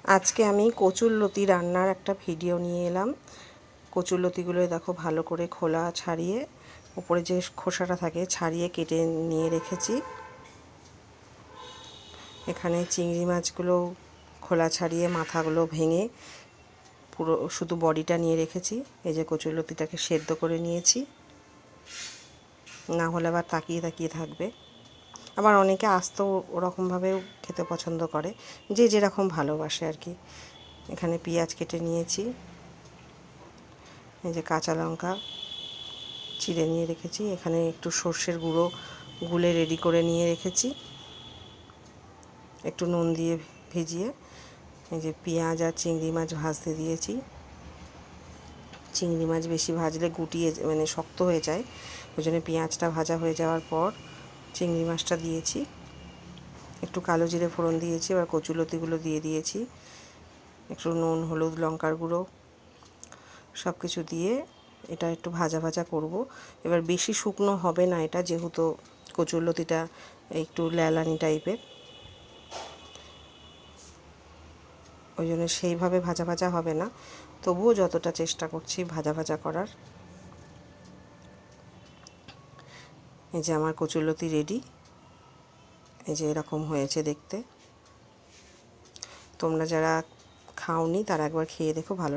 আজকে আমি কচুরলতি রান্নার একটা ভিডিও নিয়ে এলাম। কচুরলতিগুলো দেখো ভালো করে খোলা ছাড়িয়ে, উপরে যে খোসাটা থাকে ছাড়িয়ে কেটে নিয়ে রেখেছি। এখানে চিংড়ি মাছগুলো খোলা ছাড়িয়ে মাথাগুলো ভেঙে পুরো শুধু বডিটা নিয়ে রেখেছি। এই যে কচুরলতিটাকে সেদ্ধ করে নিয়েছি, না হলে আবার তাকিয়ে তাকিয়ে থাকবে। আবার অনেকে আস্ত ওরকমভাবেও খেতে পছন্দ করে, যে যেরকম ভালোবাসে আর কি। এখানে পেঁয়াজ কেটে নিয়েছি, এই যে কাঁচা লঙ্কা চিড়ে নিয়ে রেখেছি। এখানে একটু সর্ষের গুঁড়ো গুলে রেডি করে নিয়ে রেখেছি, একটু নুন দিয়ে ভিজিয়ে। এই যে পেঁয়াজ আর চিংড়ি মাছ ভাজতে দিয়েছি। চিংড়ি মাছ বেশি ভাজলে গুটিয়ে মানে শক্ত হয়ে যায়, ওই জন্য পেঁয়াজটা ভাজা হয়ে যাওয়ার পর চিংড়ি মাছটা দিয়েছি। একটু কালো জিরে ফোড়ন দিয়েছি, এবার কচুরলতিগুলো দিয়ে দিয়েছি। একটু নুন, হলুদ, লঙ্কার গুঁড়ো সব কিছু দিয়ে এটা একটু ভাজা ভাজা করব। এবার বেশি শুকনো হবে না এটা, যেহেতু কচুরলতিটা একটু ল্যালানি টাইপের, ওই জন্য সেইভাবে ভাজা ভাজা হবে না। তবুও যতটা চেষ্টা করছি ভাজা ভাজা করার। এই যে আমার কচুরলতি রেডি, এই যে এরকম হয়েছে দেখতে। তোমরা যারা খাওনি তারা একবার খেয়ে দেখো, ভালো।